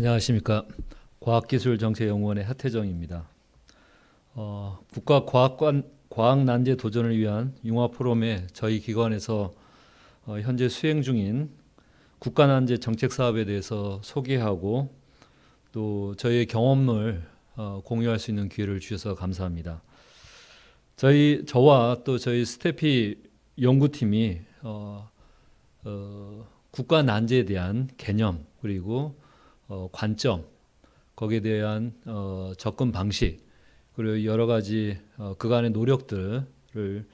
안녕하십니까. 과학기술정책연구원의 하태정입니다. 과학난제 도전을 위한 융화 포럼에 저희 기관에서 현재 수행 중인 국가난제 정책 사업에 대해서 소개하고 또 저희의 경험을 공유할 수 있는 기회를 주셔서 감사합니다. 저와 또 저희 스태피 연구팀이 국가난제에 대한 개념 그리고 관점, 거기에 대한 접근 방식, 그리고 여러 가지 그간의 노력들을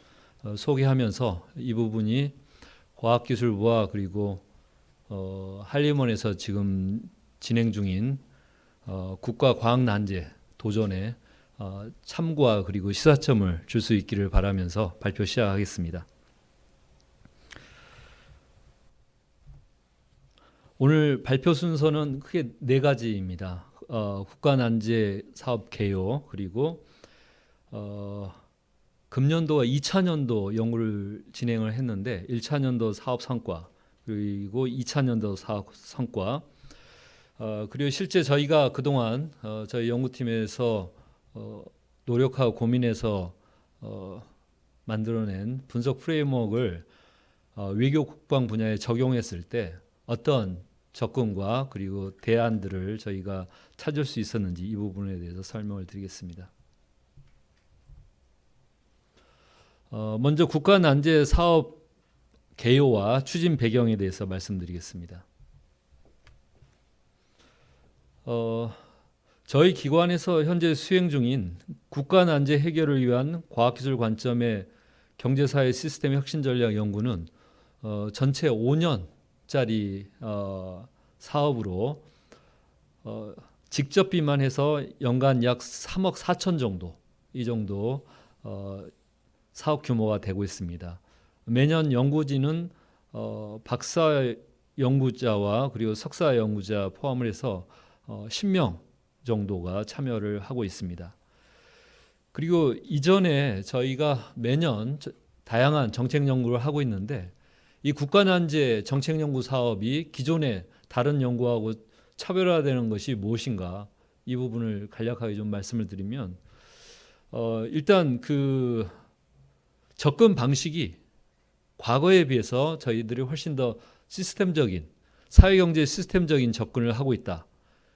소개하면서 이 부분이 과학기술부와 그리고 한림원에서 지금 진행 중인 국가과학난제 도전에 참고와 그리고 시사점을 줄 수 있기를 바라면서 발표 시작하겠습니다. 오늘 발표 순서는 크게 네 가지입니다. 국가난제 사업 개요, 그리고 금년도와 2차년도 연구를 진행을 했는데 1차년도 사업 성과, 그리고 2차년도 사업 성과, 그리고 실제 저희가 그동안 저희 연구팀에서 노력하고 고민해서 만들어낸 분석 프레임워크를 외교 국방 분야에 적용했을 때 어떤 접근과 그리고 대안들을 저희가 찾을 수 있었는지 이 부분에 대해서 설명을 드리겠습니다. 먼저 국가난제 사업 개요와 추진 배경에 대해서 말씀드리겠습니다. 저희 기관에서 현재 수행 중인 국가난제 해결을 위한 과학기술 관점의 경제사회 시스템 혁신 전략 연구는 전체 5년짜리 사업으로 직접비만 해서 연간 약 3억 4천 정도, 이 정도 사업 규모가 되고 있습니다. 매년 연구진은 박사 연구자와 그리고 석사 연구자 포함을 해서 10명 정도가 참여를 하고 있습니다. 그리고 이전에 저희가 매년 다양한 정책 연구를 하고 있는데 이 국가난제 정책 연구 사업이 기존의 다른 연구하고 차별화되는 것이 무엇인가, 이 부분을 간략하게 좀 말씀을 드리면 일단 그 접근 방식이 과거에 비해서 저희들이 훨씬 더 시스템적인, 사회경제 시스템적인 접근을 하고 있다.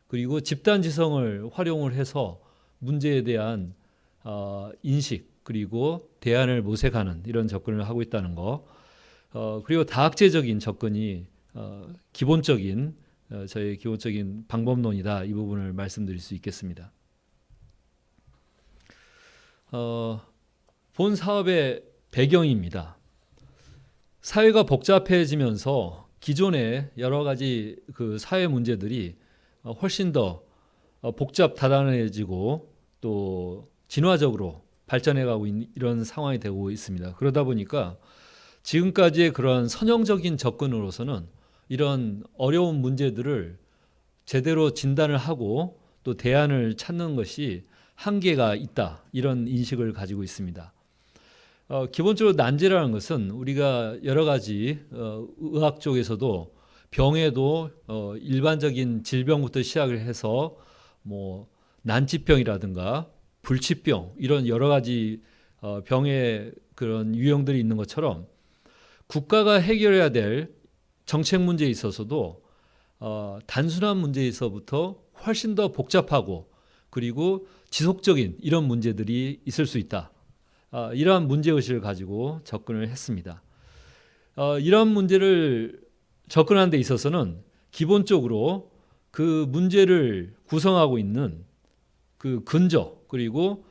그리고 집단지성을 활용을 해서 문제에 대한 인식 그리고 대안을 모색하는 이런 접근을 하고 있다는 거, 그리고 다학제적인 접근이 기본적인 저희 기본적인 방법론이다, 이 부분을 말씀드릴 수 있겠습니다. 본 사업의 배경입니다. 사회가 복잡해지면서 기존의 여러 가지 그 사회 문제들이 훨씬 더 복잡다단해지고 또 진화적으로 발전해가고 있는 이런 상황이 되고 있습니다. 그러다 보니까 지금까지의 그런 선형적인 접근으로서는 이런 어려운 문제들을 제대로 진단을 하고 또 대안을 찾는 것이 한계가 있다, 이런 인식을 가지고 있습니다. 기본적으로 난제라는 것은 우리가 여러 가지 의학 쪽에서도 병에도 일반적인 질병부터 시작을 해서 뭐 난치병이라든가 불치병, 이런 여러 가지 병의 그런 유형들이 있는 것처럼 국가가 해결해야 될 정책 문제에 있어서도 단순한 문제에서부터 훨씬 더 복잡하고 그리고 지속적인 이런 문제들이 있을 수 있다. 이러한 문제의식을 가지고 접근을 했습니다. 이러한 문제를 접근하는 데 있어서는 기본적으로 그 문제를 구성하고 있는 그 근저 그리고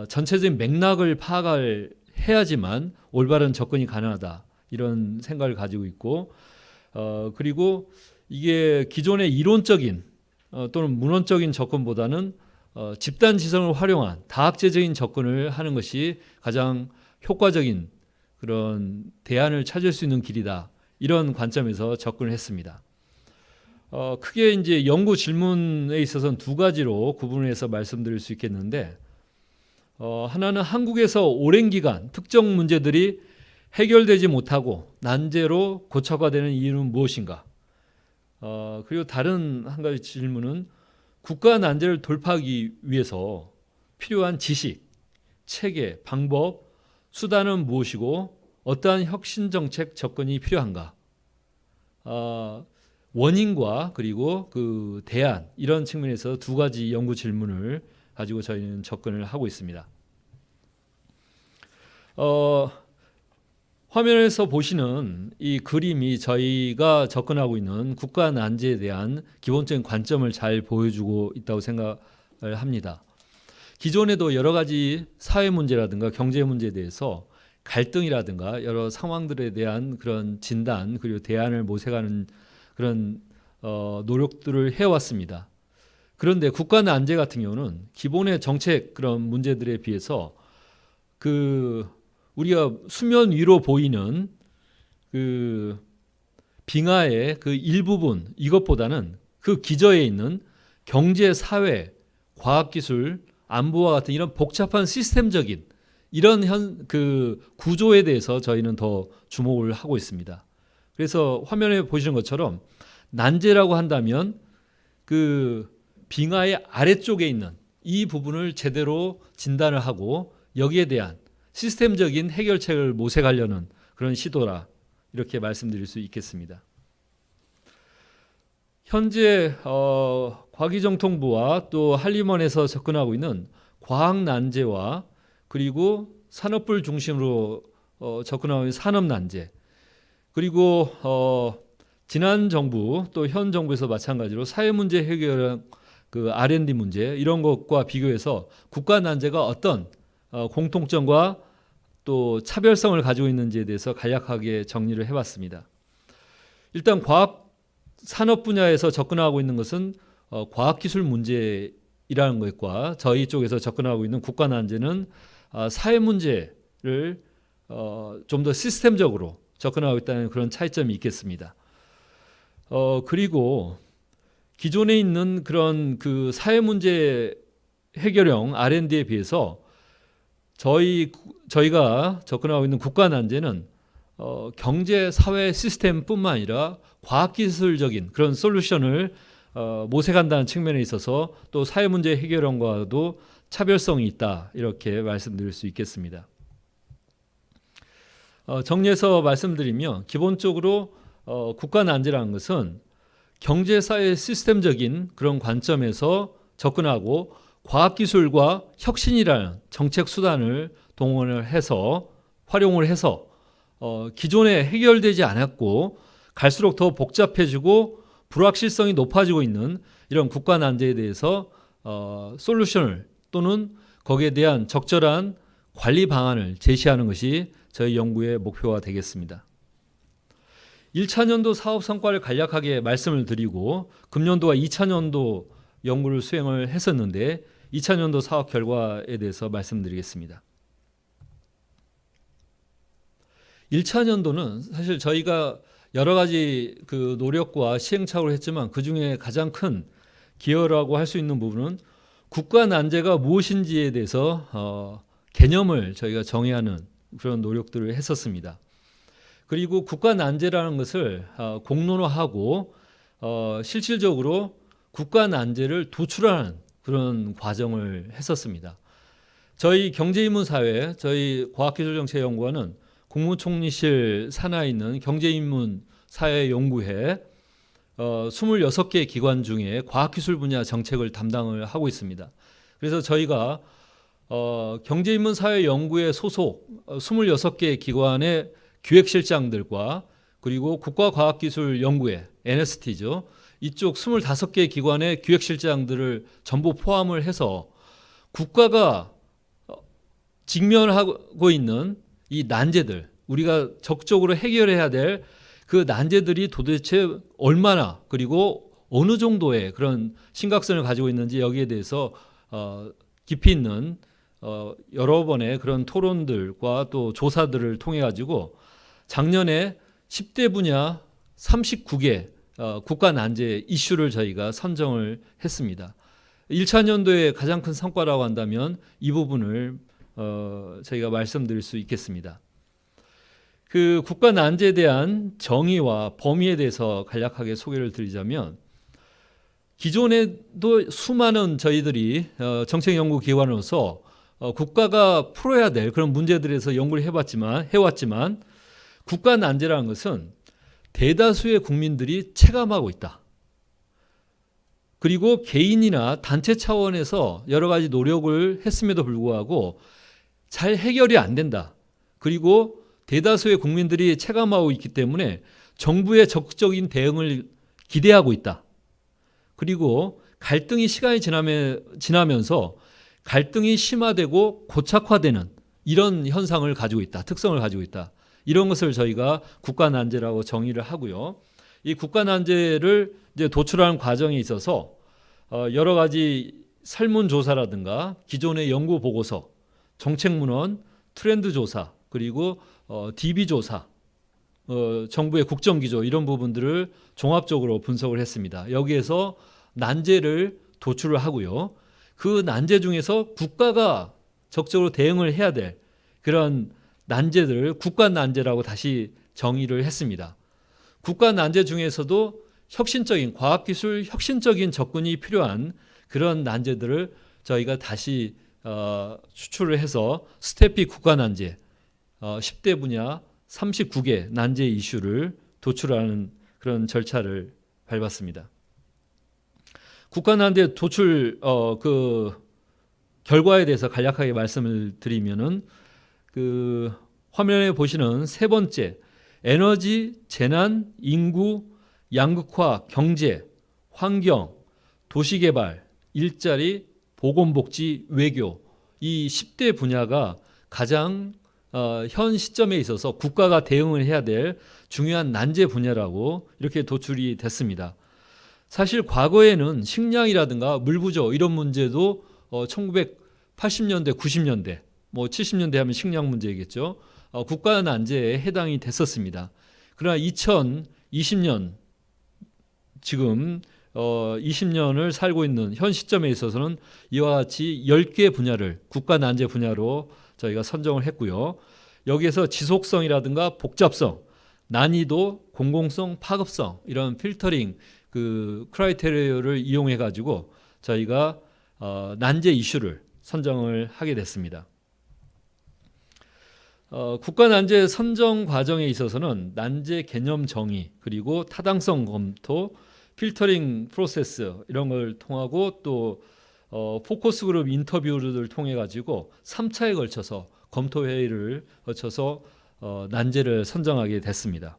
전체적인 맥락을 파악을 해야지만 올바른 접근이 가능하다, 이런 생각을 가지고 있고, 그리고 이게 기존의 이론적인 또는 문헌적인 접근보다는 집단 지성을 활용한 다학제적인 접근을 하는 것이 가장 효과적인 그런 대안을 찾을 수 있는 길이다, 이런 관점에서 접근을 했습니다. 크게 이제 연구 질문에 있어서는 두 가지로 구분해서 말씀드릴 수 있겠는데, 하나는 한국에서 오랜 기간 특정 문제들이 해결되지 못하고 난제로 고착화되는 이유는 무엇인가? 그리고 다른 한 가지 질문은 국가 난제를 돌파하기 위해서 필요한 지식, 체계, 방법, 수단은 무엇이고 어떠한 혁신 정책 접근이 필요한가? 원인과 그리고 그 대안 이런 측면에서 두 가지 연구 질문을 가지고 저희는 접근을 하고 있습니다. 화면에서 보시는 이 그림이 저희가 접근하고 있는 국가 난제에 대한 기본적인 관점을 잘 보여주고 있다고 생각을 합니다. 기존에도 여러 가지 사회 문제라든가 경제 문제에 대해서 갈등이라든가 여러 상황들에 대한 그런 진단 그리고 대안을 모색하는 그런 노력들을 해왔습니다. 그런데 국가 난제 같은 경우는 기본의 정책 그런 문제들에 비해서 우리가 수면 위로 보이는 그 빙하의 그 일부분 이것보다는 그 기저에 있는 경제, 사회, 과학기술, 안보와 같은 이런 복잡한 시스템적인 이런 구조에 대해서 저희는 더 주목을 하고 있습니다. 그래서 화면에 보시는 것처럼 난제라고 한다면 그 빙하의 아래쪽에 있는 이 부분을 제대로 진단을 하고 여기에 대한 시스템적인 해결책을 모색하려는 그런 시도라 이렇게 말씀드릴 수 있겠습니다. 현재 과기정통부와 또 한림원에서 접근하고 있는 과학 난제와 그리고 산업부를 중심으로 접근하고 있는 산업 난제 그리고 지난 정부 또 현 정부에서 마찬가지로 사회 문제 해결 그 R&D 문제 이런 것과 비교해서 국가 난제가 어떤 공통점과 또 차별성을 가지고 있는지에 대해서 간략하게 정리를 해봤습니다. 일단 과학 산업 분야에서 접근하고 있는 것은 과학기술 문제이라는 것과 저희 쪽에서 접근하고 있는 국가 난제는 사회 문제를 좀 더 시스템적으로 접근하고 있다는 그런 차이점이 있겠습니다. 그리고 기존에 있는 그런 그 사회 문제 해결형 R&D에 비해서 저희가 접근하고 있는 국가 난제는 경제 사회 시스템뿐만 아니라 과학기술적인 그런 솔루션을 모색한다는 측면에 있어서 또 사회 문제 해결형과도 차별성이 있다 이렇게 말씀드릴 수 있겠습니다. 정리해서 말씀드리면 기본적으로 국가 난제라는 것은 경제 사회 시스템적인 그런 관점에서 접근하고 과학기술과 혁신이라는 정책 수단을 동원을 해서 활용을 해서 기존에 해결되지 않았고 갈수록 더 복잡해지고 불확실성이 높아지고 있는 이런 국가 난제에 대해서 솔루션을 또는 거기에 대한 적절한 관리 방안을 제시하는 것이 저희 연구의 목표가 되겠습니다. 1차 년도 사업 성과를 간략하게 말씀을 드리고 금년도와 2차 년도 연구를 수행을 했었는데 2차 년도 사업 결과에 대해서 말씀드리겠습니다. 1차 년도는 사실 저희가 여러 가지 그 노력과 시행착오를 했지만 그중에 가장 큰 기여라고 할 수 있는 부분은 국가 난제가 무엇인지에 대해서 개념을 저희가 정의하는 그런 노력들을 했었습니다. 그리고 국가 난제라는 것을 공론화하고 실질적으로 국가 난제를 도출하는 그런 과정을 했었습니다. 저희 경제인문사회, 저희 과학기술정책연구원은 국무총리실 산하에 있는 경제인문사회연구회 26개 기관 중에 과학기술 분야 정책을 담당을 하고 있습니다. 그래서 저희가 경제인문사회연구회 소속 26개 기관의 기획실장들과 그리고 국가과학기술연구회 NST죠. 이쪽 25개 기관의 기획실장들을 전부 포함을 해서 국가가 직면하고 있는 이 난제들, 우리가 적극적으로 해결해야 될 그 난제들이 도대체 얼마나 그리고 어느 정도의 그런 심각성을 가지고 있는지 여기에 대해서 깊이 있는 여러 번의 그런 토론들과 또 조사들을 통해 가지고 작년에 10대 분야 39개 국가 난제 이슈를 저희가 선정을 했습니다. 1차 년도의 가장 큰 성과라고 한다면 이 부분을 저희가 말씀드릴 수 있겠습니다. 그 국가 난제에 대한 정의와 범위에 대해서 간략하게 소개를 드리자면, 기존에도 수많은 저희들이 정책연구기관으로서 국가가 풀어야 될 그런 문제들에서 연구를 해왔지만 국가 난제라는 것은 대다수의 국민들이 체감하고 있다. 그리고 개인이나 단체 차원에서 여러 가지 노력을 했음에도 불구하고 잘 해결이 안 된다. 그리고 대다수의 국민들이 체감하고 있기 때문에 정부의 적극적인 대응을 기대하고 있다. 그리고 갈등이 시간이 지나면서 갈등이 심화되고 고착화되는 이런 현상을 가지고 있다. 특성을 가지고 있다. 이런 것을 저희가 국가 난제라고 정의를 하고요. 이 국가 난제를 이제 도출하는 과정에 있어서 여러 가지 설문조사라든가 기존의 연구 보고서, 정책문헌, 트렌드 조사, 그리고 DB 조사, 정부의 국정기조 이런 부분들을 종합적으로 분석을 했습니다. 여기에서 난제를 도출을 하고요. 그 난제 중에서 국가가 적극적으로 대응을 해야 될 그런 난제들을 국가 난제라고 다시 정의를 했습니다. 국가 난제 중에서도 혁신적인 과학기술 혁신적인 접근이 필요한 그런 난제들을 저희가 다시 추출을 해서 스태피 국가 난제 10대 분야 39개 난제 이슈를 도출하는 그런 절차를 밟았습니다. 국가 난제 도출 그 결과에 대해서 간략하게 말씀을 드리면은 그 화면에 보시는 세 번째 에너지, 재난, 인구, 양극화, 경제, 환경, 도시개발, 일자리, 보건복지, 외교 이 10대 분야가 가장 현 시점에 있어서 국가가 대응을 해야 될 중요한 난제 분야라고 이렇게 도출이 됐습니다. 사실 과거에는 식량이라든가 물 부족 이런 문제도 1980년대, 90년대, 뭐 70년대 하면 식량 문제겠죠. 국가 난제에 해당이 됐었습니다. 그러나 2020년 지금 20년을 살고 있는 현 시점에 있어서는 이와 같이 10개 분야를 국가 난제 분야로 저희가 선정을 했고요. 여기에서 지속성이라든가 복잡성, 난이도, 공공성, 파급성 이런 필터링 그 크라이테리어를 이용해 가지고 저희가 난제 이슈를 선정을 하게 됐습니다. 국가 난제 선정 과정에 있어서는 난제 개념 정의 그리고 타당성 검토, 필터링 프로세스 이런 걸 통하고 또 포커스 그룹 인터뷰를 통해 가지고 3차에 걸쳐서 검토 회의를 거쳐서 난제를 선정하게 됐습니다.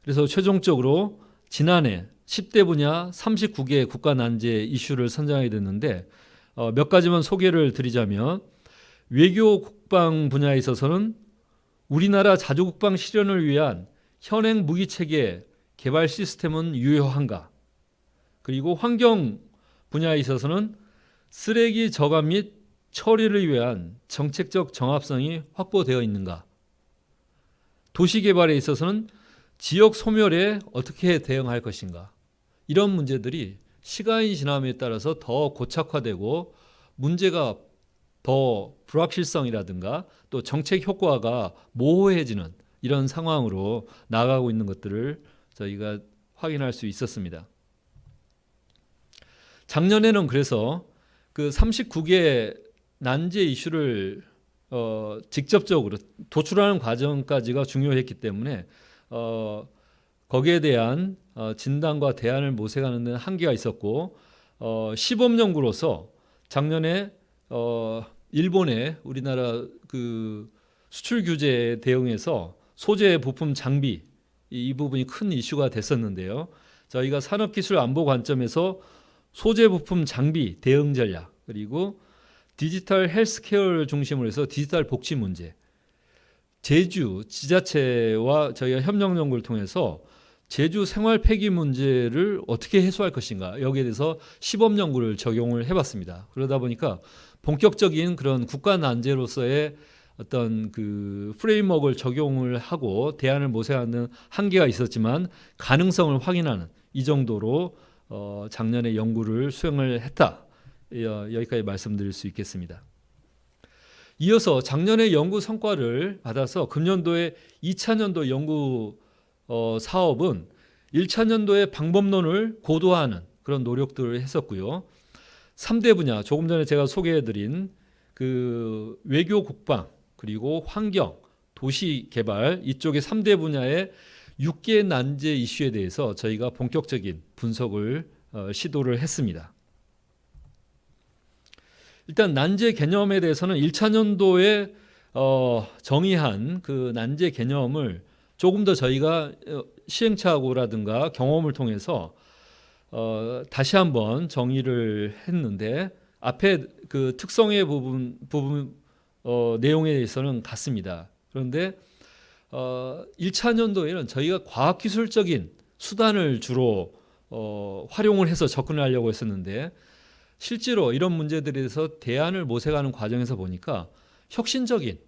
그래서 최종적으로 지난해 10대 분야 39개 국가 난제 이슈를 선정하게 됐는데 몇 가지만 소개를 드리자면 외교 국방 분야에 있어서는 우리나라 자주국방 실현을 위한 현행 무기체계 개발 시스템은 유효한가? 그리고 환경 분야에 있어서는 쓰레기 저감 및 처리를 위한 정책적 정합성이 확보되어 있는가? 도시개발에 있어서는 지역 소멸에 어떻게 대응할 것인가? 이런 문제들이 시간이 지남에 따라서 더 고착화되고 문제가 더 불확실성이라든가 또 정책 효과가 모호해지는 이런 상황으로 나아가고 있는 것들을 저희가 확인할 수 있었습니다. 작년에는 그래서 그 39개 난제 이슈를 직접적으로 도출하는 과정까지가 중요했기 때문에 거기에 대한 진단과 대안을 모색하는 데는 한계가 있었고 시범 연구로서 작년에 일본의 우리나라 그 수출 규제에 대응해서 소재 부품 장비 이 부분이 큰 이슈가 됐었는데요. 저희가 산업기술 안보 관점에서 소재 부품 장비 대응 전략 그리고 디지털 헬스케어를 중심으로 해서 디지털 복지 문제 제주 지자체와 저희가 협력 연구를 통해서 제주 생활 폐기 문제를 어떻게 해소할 것인가 여기에 대해서 시범 연구를 적용을 해봤습니다. 그러다 보니까 본격적인 그런 국가 난제로서의 어떤 그 프레임워크를 적용을 하고 대안을 모색하는 한계가 있었지만 가능성을 확인하는 이 정도로 작년에 연구를 수행을 했다. 여기까지 말씀드릴 수 있겠습니다. 이어서 작년에 연구 성과를 받아서 금년도에 2차년도 연구 사업은 1차년도의 방법론을 고도화하는 그런 노력들을 했었고요. 3대 분야, 조금 전에 제가 소개해드린 그 외교 국방, 그리고 환경, 도시 개발, 이쪽의 3대 분야의 6개 난제 이슈에 대해서 저희가 본격적인 분석을 시도를 했습니다. 일단 난제 개념에 대해서는 1차년도에 정의한 그 난제 개념을 조금 더 저희가 시행착오라든가 경험을 통해서 다시 한번 정의를 했는데, 앞에 그 특성의 부분 내용에 대해서는 같습니다. 그런데 1차년도에는 저희가 과학기술적인 수단을 주로 활용을 해서 접근을 하려고 했었는데, 실제로 이런 문제들에 대해서 대안을 모색하는 과정에서 보니까 혁신적인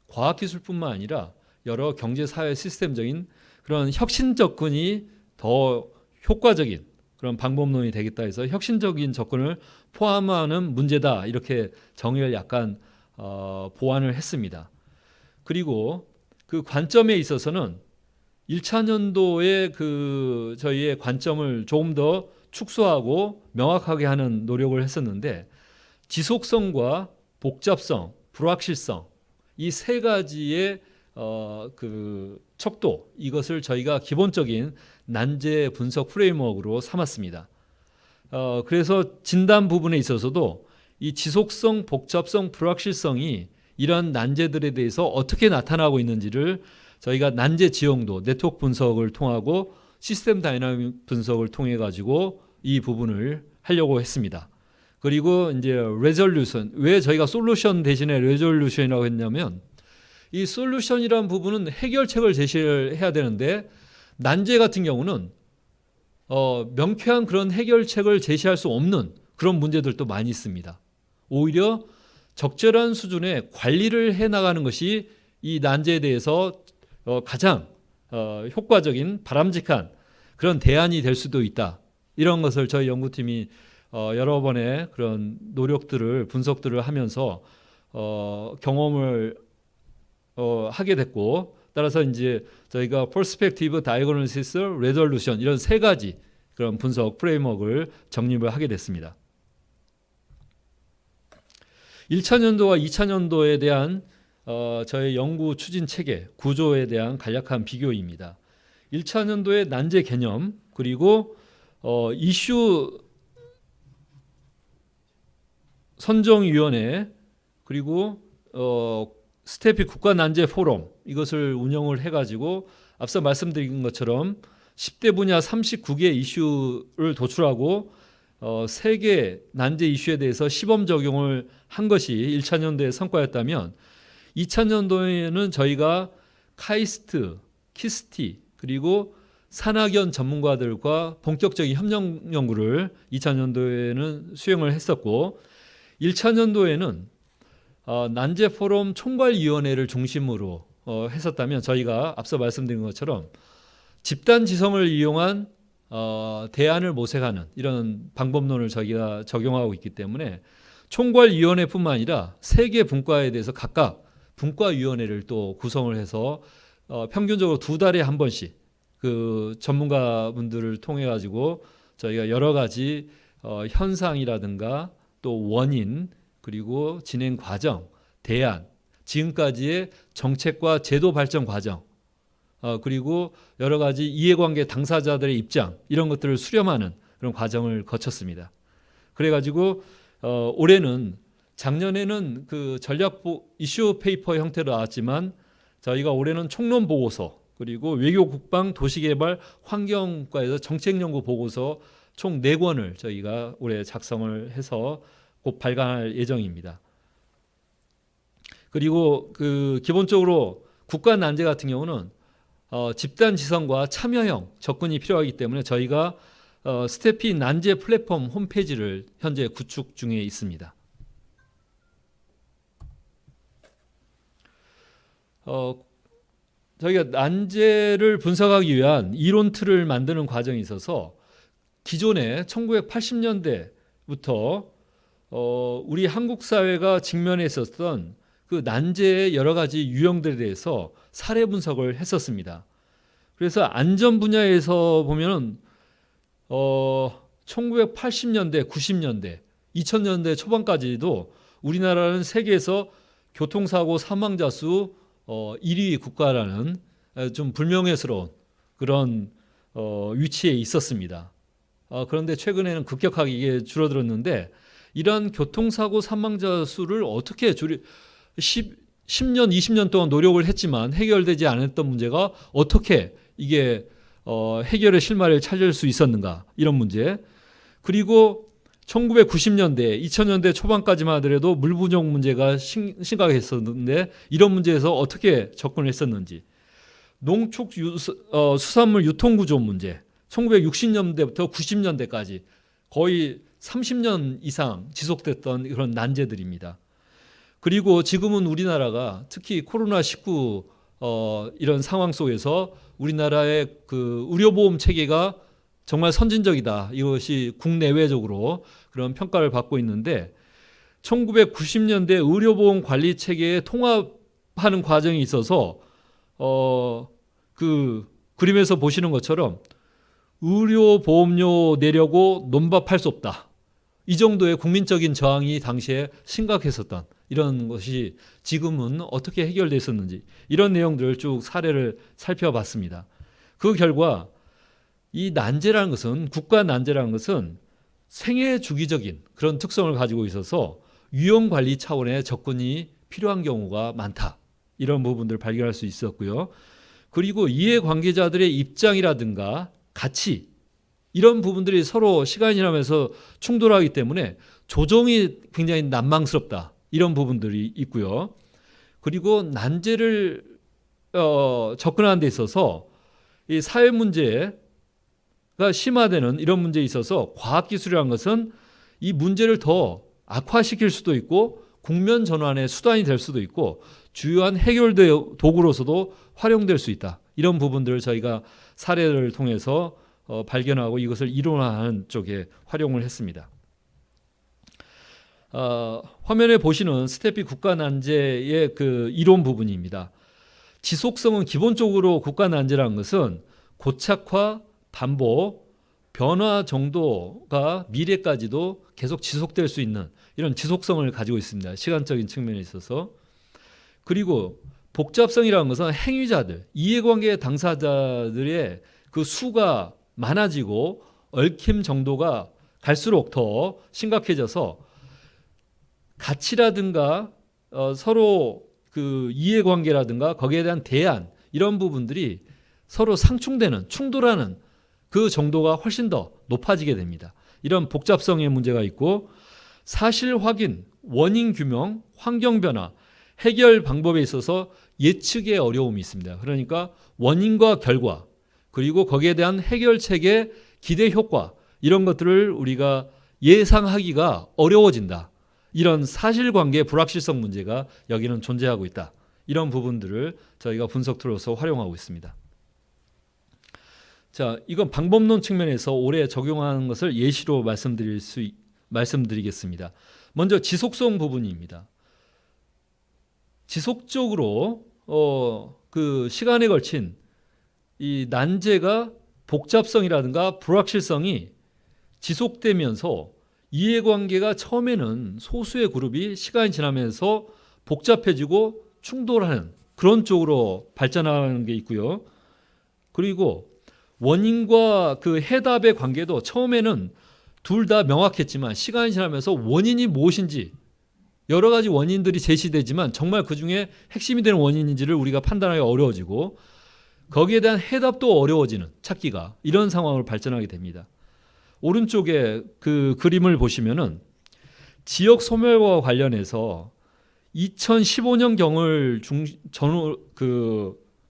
과학기술뿐만 아니라 여러 경제사회 시스템적인 그런 혁신 접근이 더 효과적인 그런 방법론이 되겠다 해서 혁신적인 접근을 포함하는 문제다, 이렇게 정의를 약간 보완을 했습니다. 그리고 그 관점에 있어서는 1차년도에 그 저희의 관점을 조금 더 축소하고 명확하게 하는 노력을 했었는데, 지속성과 복잡성, 불확실성, 이 세 가지의 그 척도, 이것을 저희가 기본적인 난제 분석 프레임워크로 삼았습니다. 그래서 진단 부분에 있어서도 이 지속성, 복잡성, 불확실성이 이런 난제들에 대해서 어떻게 나타나고 있는지를 저희가 난제 지형도, 네트워크 분석을 통하고 시스템 다이나믹 분석을 통해 가지고 이 부분을 하려고 했습니다. 그리고 이제 레졸루션, 왜 저희가 솔루션 대신에 레졸루션이라고 했냐면, 이 솔루션이라는 부분은 해결책을 제시를 해야 되는데, 난제 같은 경우는 명쾌한 그런 해결책을 제시할 수 없는 그런 문제들도 많이 있습니다. 오히려 적절한 수준의 관리를 해나가는 것이 이 난제에 대해서 가장 효과적인 바람직한 그런 대안이 될 수도 있다. 이런 것을 저희 연구팀이 여러 번의 그런 노력들을, 분석들을 하면서 경험을 하게 됐고, 따라서 이제 저희가 Perspective, Diagnosis, Resolution, 이런 세 가지 그런 분석 프레임워크를 정립을 하게 됐습니다. 1차년도와 2차년도에 대한 저희 연구 추진 체계, 구조에 대한 간략한 비교입니다. 1차년도의 난제 개념, 그리고 이슈 선정위원회, 그리고 스태피 국가 난제 포럼, 이것을 운영을 해가지고 앞서 말씀드린 것처럼 10대 분야 39개 이슈를 도출하고 3개 난제 이슈에 대해서 시범 적용을 한 것이 1차년도의 성과였다면, 2차년도에는 저희가 카이스트, 키스티, 그리고 산학연 전문가들과 본격적인 협력 연구를 2차년도에는 수행을 했었고, 1차년도에는 난제 포럼 총괄위원회를 중심으로 했었다면, 저희가 앞서 말씀드린 것처럼 집단 지성을 이용한 대안을 모색하는 이런 방법론을 저희가 적용하고 있기 때문에, 총괄위원회뿐만 아니라 3개 분과에 대해서 각각 분과위원회를 또 구성을 해서 평균적으로 2달에 한 번씩 그 전문가분들을 통해 가지고 저희가 여러 가지 현상이라든가 또 원인, 그리고 진행 과정, 대안, 지금까지의 정책과 제도 발전 과정, 그리고 여러 가지 이해관계 당사자들의 입장, 이런 것들을 수렴하는 그런 과정을 거쳤습니다. 그래가지고 올해는, 작년에는 그 전략 이슈 페이퍼 형태로 나왔지만, 저희가 올해는 총론 보고서, 그리고 외교 국방 도시개발 환경과에서 정책연구 보고서 총 4권을 저희가 올해 작성을 해서 곧 발간할 예정입니다. 그리고 그 기본적으로 국가 난제 같은 경우는 집단 지성과 참여형 접근이 필요하기 때문에 저희가 스태피 난제 플랫폼 홈페이지를 현재 구축 중에 있습니다. 저희가 난제를 분석하기 위한 이론 틀을 만드는 과정에 있어서 기존에 1980년대부터 우리 한국 사회가 직면해 있었던 그 난제의 여러 가지 유형들에 대해서 사례 분석을 했었습니다. 그래서 안전 분야에서 보면은 1980년대, 90년대, 2000년대 초반까지도 우리나라는 세계에서 교통사고 사망자 수 1위 국가라는 좀 불명예스러운 그런 위치에 있었습니다. 그런데 최근에는 급격하게 이게 줄어들었는데 이런 교통사고 사망자 수를 어떻게 10년, 20년 동안 노력을 했지만 해결되지 않았던 문제가 어떻게 이게 해결의 실마리를 찾을 수 있었는가, 이런 문제. 그리고 1990년대, 2000년대 초반까지만 하더라도 물 부족 문제가 심각했었는데 이런 문제에서 어떻게 접근을 했었는지. 수산물 유통 구조 문제, 1960년대부터 90년대까지 거의 30년 이상 지속됐던 그런 난제들입니다. 그리고 지금은 우리나라가 특히 코로나19 이런 상황 속에서 우리나라의 그 의료보험 체계가 정말 선진적이다. 이것이 국내외적으로 그런 평가를 받고 있는데 1990년대 의료보험 관리 체계에 통합하는 과정이 있어서 그 그림에서 보시는 것처럼 의료보험료 내려고 논밭할 수 없다. 이 정도의 국민적인 저항이 당시에 심각했었던 이런 것이 지금은 어떻게 해결됐었는지 이런 내용들을 쭉 사례를 살펴봤습니다. 그 결과 이 난제라는 것은, 국가 난제라는 것은 생애 주기적인 그런 특성을 가지고 있어서 위험 관리 차원의 접근이 필요한 경우가 많다. 이런 부분들을 발견할 수 있었고요. 그리고 이해관계자들의 입장이라든가 가치, 이런 부분들이 서로 시간이 지나면서 충돌하기 때문에 조정이 굉장히 난망스럽다. 이런 부분들이 있고요. 그리고 난제를 접근하는 데 있어서 이 사회 문제가 심화되는 이런 문제에 있어서 과학기술이라는 것은 이 문제를 더 악화시킬 수도 있고 국면 전환의 수단이 될 수도 있고 주요한 해결 도구로서도 활용될 수 있다. 이런 부분들을 저희가 사례를 통해서 발견하고 이것을 이론화하는 쪽에 활용을 했습니다. 화면에 보시는 스테피 국가난제의 그 이론 부분입니다. 지속성은 기본적으로 국가난제라는 것은 고착화, 반복, 변화 정도가 미래까지도 계속 지속될 수 있는 이런 지속성을 가지고 있습니다. 시간적인 측면에 있어서. 그리고 복잡성이라는 것은 행위자들, 이해관계 당사자들의 그 수가 많아지고 얽힘 정도가 갈수록 더 심각해져서 가치라든가 서로 그 이해관계라든가 거기에 대한 대안, 이런 부분들이 서로 상충되는, 충돌하는 그 정도가 훨씬 더 높아지게 됩니다. 이런 복잡성의 문제가 있고 사실 확인, 원인 규명, 환경 변화, 해결 방법에 있어서 예측의 어려움이 있습니다. 그러니까 원인과 결과, 그리고 거기에 대한 해결책의 기대 효과, 이런 것들을 우리가 예상하기가 어려워진다. 이런 사실관계 불확실성 문제가 여기는 존재하고 있다. 이런 부분들을 저희가 분석 툴로서 활용하고 있습니다. 자, 이건 방법론 측면에서 올해 적용하는 것을 예시로 말씀드리겠습니다. 먼저 지속성 부분입니다. 지속적으로 그 시간에 걸친 이 난제가 복잡성이라든가 불확실성이 지속되면서 이해관계가 처음에는 소수의 그룹이 시간이 지나면서 복잡해지고 충돌하는 그런 쪽으로 발전하는 게 있고요. 그리고 원인과 그 해답의 관계도 처음에는 둘 다 명확했지만 시간이 지나면서 원인이 무엇인지 여러 가지 원인들이 제시되지만 정말 그중에 핵심이 되는 원인인지를 우리가 판단하기 어려워지고 거기에 대한 해답도 어려워지는, 찾기가, 이런 상황으로 발전하게 됩니다. 오른쪽에 그 그림을 보시면은 지역 소멸과 관련해서 2015년경을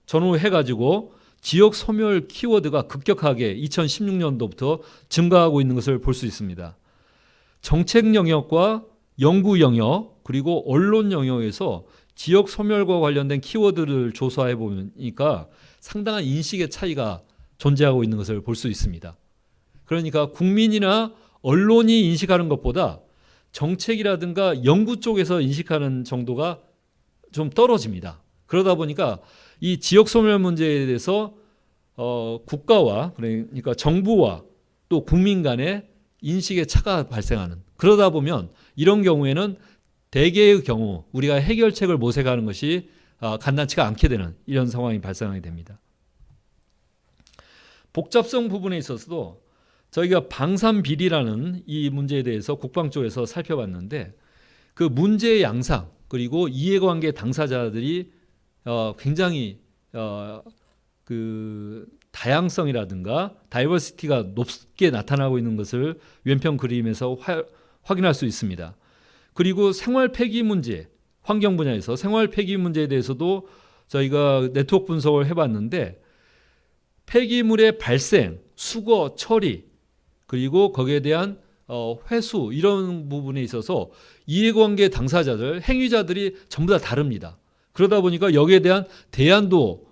전후해가지고 지역 소멸 키워드가 급격하게 2016년도부터 증가하고 있는 것을 볼 수 있습니다. 정책 영역과 연구 영역 그리고 언론 영역에서 지역 소멸과 관련된 키워드를 조사해 보니까 상당한 인식의 차이가 존재하고 있는 것을 볼 수 있습니다. 그러니까 국민이나 언론이 인식하는 것보다 정책이라든가 연구 쪽에서 인식하는 정도가 좀 떨어집니다. 그러다 보니까 이 지역 소멸 문제에 대해서 국가와 그러니까 정부와 또 국민 간의 인식의 차가 발생하는, 그러다 보면 이런 경우에는 대개의 경우 우리가 해결책을 모색하는 것이 간단치가 않게 되는 이런 상황이 발생하게 됩니다. 복잡성 부분에 있어서도 저희가 방산비리라는 이 문제에 대해서 국방 쪽에서 살펴봤는데, 그 문제의 양상 그리고 이해관계 당사자들이 굉장히 그 다양성이라든가 다이버시티가 높게 나타나고 있는 것을 왼편 그림에서 확인할 수 있습니다. 그리고 생활 폐기 문제, 환경 분야에서 생활 폐기 문제에 대해서도 저희가 네트워크 분석을 해봤는데, 폐기물의 발생, 수거, 처리, 그리고 거기에 대한 회수, 이런 부분에 있어서 이해관계 당사자들, 행위자들이 전부 다 다릅니다. 그러다 보니까 여기에 대한 대안도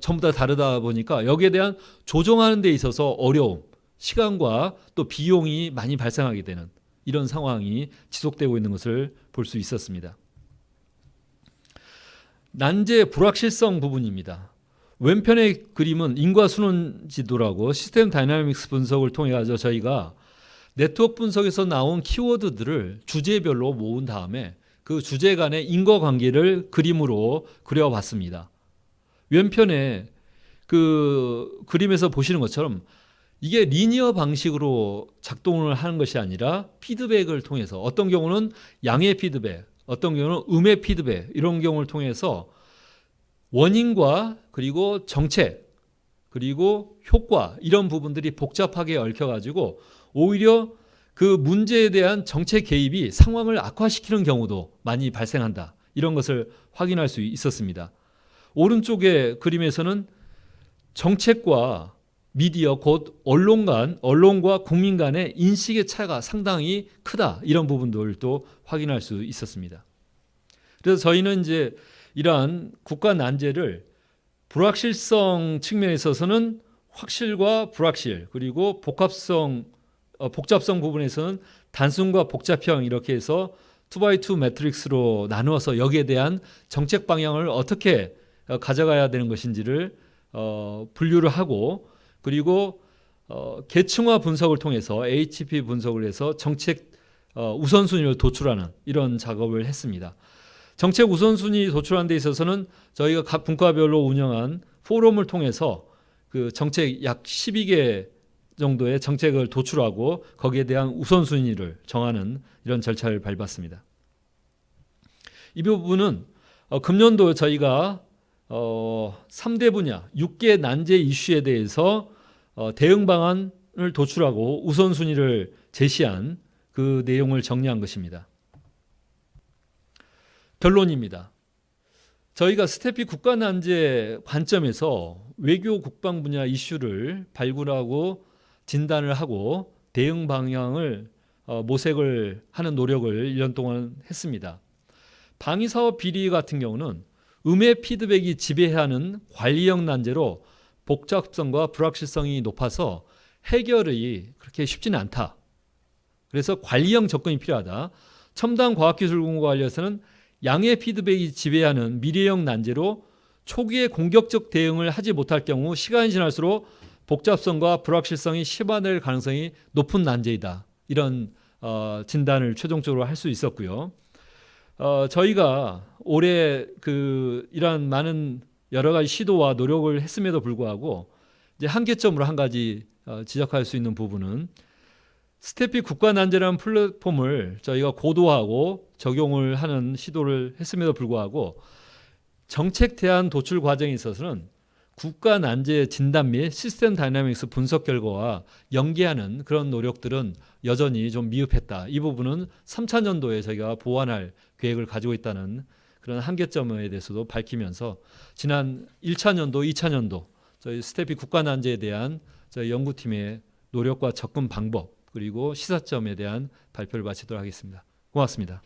전부 다 다르다 보니까 여기에 대한 조정하는 데 있어서 어려움, 시간과 또 비용이 많이 발생하게 되는 이런 상황이 지속되고 있는 것을 볼 수 있었습니다. 난제 불확실성 부분입니다. 왼편의 그림은 인과순환 지도라고 시스템 다이나믹스 분석을 통해 가지고 저희가 네트워크 분석에서 나온 키워드들을 주제별로 모은 다음에 그 주제 간의 인과관계를 그림으로 그려봤습니다. 왼편에 그 그림에서 보시는 것처럼 이게 리니어 방식으로 작동을 하는 것이 아니라 피드백을 통해서, 어떤 경우는 양의 피드백, 어떤 경우는 음의 피드백, 이런 경우를 통해서 원인과 그리고 정책 그리고 효과, 이런 부분들이 복잡하게 얽혀가지고 오히려 그 문제에 대한 정책 개입이 상황을 악화시키는 경우도 많이 발생한다, 이런 것을 확인할 수 있었습니다. 오른쪽의 그림에서는 정책과 미디어, 곧 언론과 국민 간의 인식의 차이가 상당히 크다, 이런 부분들도 확인할 수 있었습니다. 그래서 저희는 이제 이러한 국가 난제를 불확실성 측면에 있어서는 확실과 불확실, 그리고 복잡성 부분에서는 단순과 복잡형, 이렇게 해서 2x2 매트릭스로 나누어서 여기에 대한 정책 방향을 어떻게 가져가야 되는 것인지를 분류를 하고, 그리고 계층화 분석을 통해서 HP 분석을 해서 정책 우선순위를 도출하는 이런 작업을 했습니다. 정책 우선순위 도출하는 데 있어서는 저희가 각 분과별로 운영한 포럼을 통해서 그 정책 약 12개 정도의 정책을 도출하고 거기에 대한 우선순위를 정하는 이런 절차를 밟았습니다. 이 부분은 금년도 저희가 3대 분야 6개 난제 이슈에 대해서 대응 방안을 도출하고 우선순위를 제시한 그 내용을 정리한 것입니다. 결론입니다. 저희가 스태피 국가 난제 관점에서 외교 국방 분야 이슈를 발굴하고 진단을 하고 대응 방향을 모색을 하는 노력을 1년 동안 했습니다. 방위사업 비리 같은 경우는 음의 피드백이 지배하는 관리형 난제로 복잡성과 불확실성이 높아서 해결이 그렇게 쉽지는 않다. 그래서 관리형 접근이 필요하다. 첨단 과학기술 공고와 관련해서는 양의 피드백이 지배하는 미래형 난제로 초기에 공격적 대응을 하지 못할 경우 시간이 지날수록 복잡성과 불확실성이 심화될 가능성이 높은 난제이다. 이런 진단을 최종적으로 할 수 있었고요. 저희가 올해 이러한 많은 여러 가지 시도와 노력을 했음에도 불구하고 이제 한계점으로 한 가지 지적할 수 있는 부분은 스태피 국가난제라는 플랫폼을 저희가 고도화하고 적용을 하는 시도를 했음에도 불구하고 정책 대안 도출 과정에 있어서는 국가난제 진단 및 시스템 다이나믹스 분석 결과와 연계하는 그런 노력들은 여전히 좀 미흡했다. 이 부분은 3차 년도에 저희가 보완할 계획을 가지고 있다는 그런 한계점에 대해서도 밝히면서 지난 1차 년도, 2차 년도 저희 스태피 국가난제에 대한 저희 연구팀의 노력과 접근 방법 그리고 시사점에 대한 발표를 마치도록 하겠습니다. 고맙습니다.